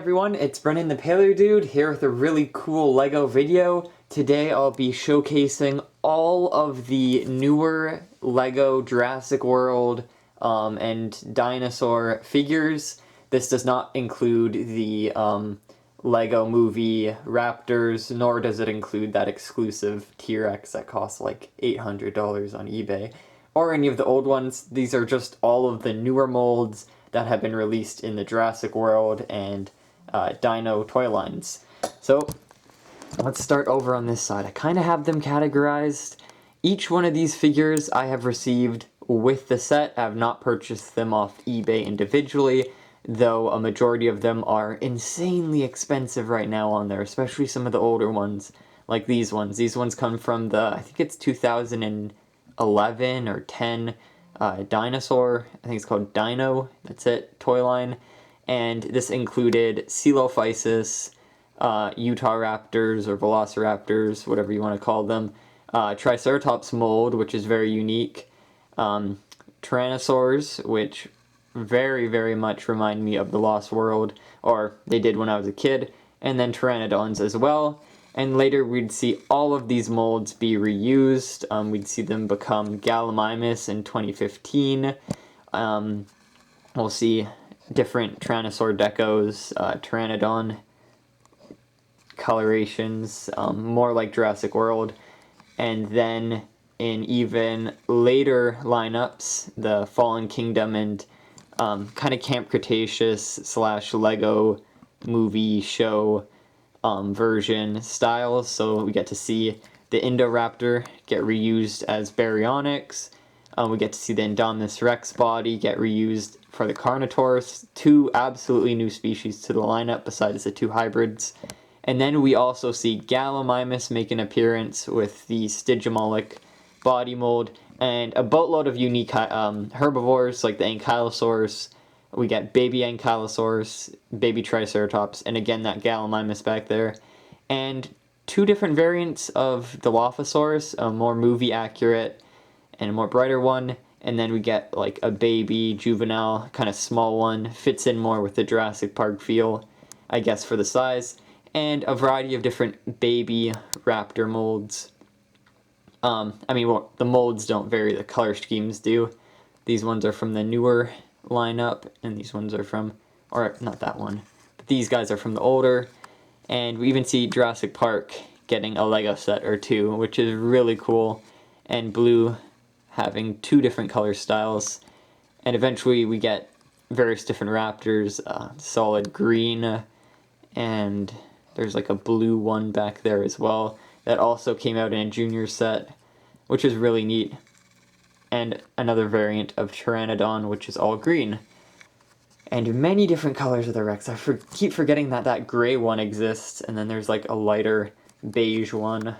Everyone, it's Brennan the Paleo Dude here with a really cool LEGO video. Today I'll be showcasing all of the newer LEGO Jurassic World and dinosaur figures. This does not include the LEGO movie Raptors, nor does it include that exclusive T-Rex that costs like $800 on eBay, or any of the old ones. These are just all of the newer molds that have been released in the Jurassic World and Dino toy lines. So let's start over on this side. I kind of have them categorized. Each one of these figures I have received with the set. I have not purchased them off eBay individually, though a majority of them are insanely expensive right now on there, especially some of the older ones, like these ones. These ones come from the, I think it's 2011 or 10 dinosaur, I think it's called Dino, that's it, toy line. And this included Coelophysis, Utah Raptors or Velociraptors, whatever you want to call them, Triceratops mold, which is very unique, Tyrannosaurs, which very much remind me of the Lost World, or they did when I was a kid, and then Pteranodons as well. And later we'd see all of these molds be reused. We'd see them become gallimimus in 2015. We'll see different Tyrannosaur decos, Pteranodon colorations, more like Jurassic World. And then in even later lineups, the Fallen Kingdom and kind of Camp Cretaceous / LEGO movie show version styles. So we get to see the Indoraptor get reused as baryonyx. We get to see the Indominus Rex body get reused for the Carnotaurus, two absolutely new species to the lineup besides the two hybrids. And then we also see Gallimimus make an appearance with the Stygimoloch body mold, and a boatload of unique herbivores like the Ankylosaurus. We get baby Ankylosaurus, baby Triceratops, and again that Gallimimus back there. And two different variants of the Dilophosaurus, a more movie accurate and a more brighter one, and then we get like a baby, juvenile, kind of small one, fits in more with the Jurassic Park feel, I guess, for the size, and a variety of different baby raptor molds. I mean, well, the molds don't vary, the color schemes do. These ones are from the newer lineup, and these ones are from, or not that one, but these guys are from the older, and we even see Jurassic Park getting a LEGO set or two, which is really cool, and Blue having two different color styles, and eventually we get various different raptors, solid green, and there's like a blue one back there as well that also came out in a junior set, which is really neat, and another variant of Pteranodon, which is all green, and many different colors of the Rex. I keep forgetting that that gray one exists, and then there's like a lighter beige one,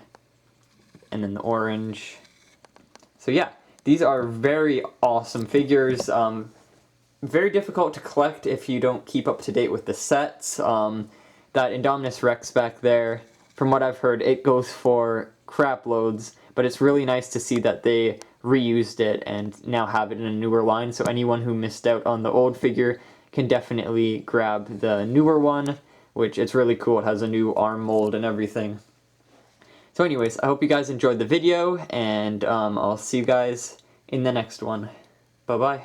and then the orange. So yeah, these are very awesome figures. Very difficult to collect if you don't keep up to date with the sets. That Indominus Rex back there, from what I've heard, it goes for crap loads, but it's really nice to see that they reused it and now have it in a newer line, so anyone who missed out on the old figure can definitely grab the newer one, which it's really cool. It has a new arm mold and everything. So anyways, I hope you guys enjoyed the video, and I'll see you guys in the next one. Bye-bye.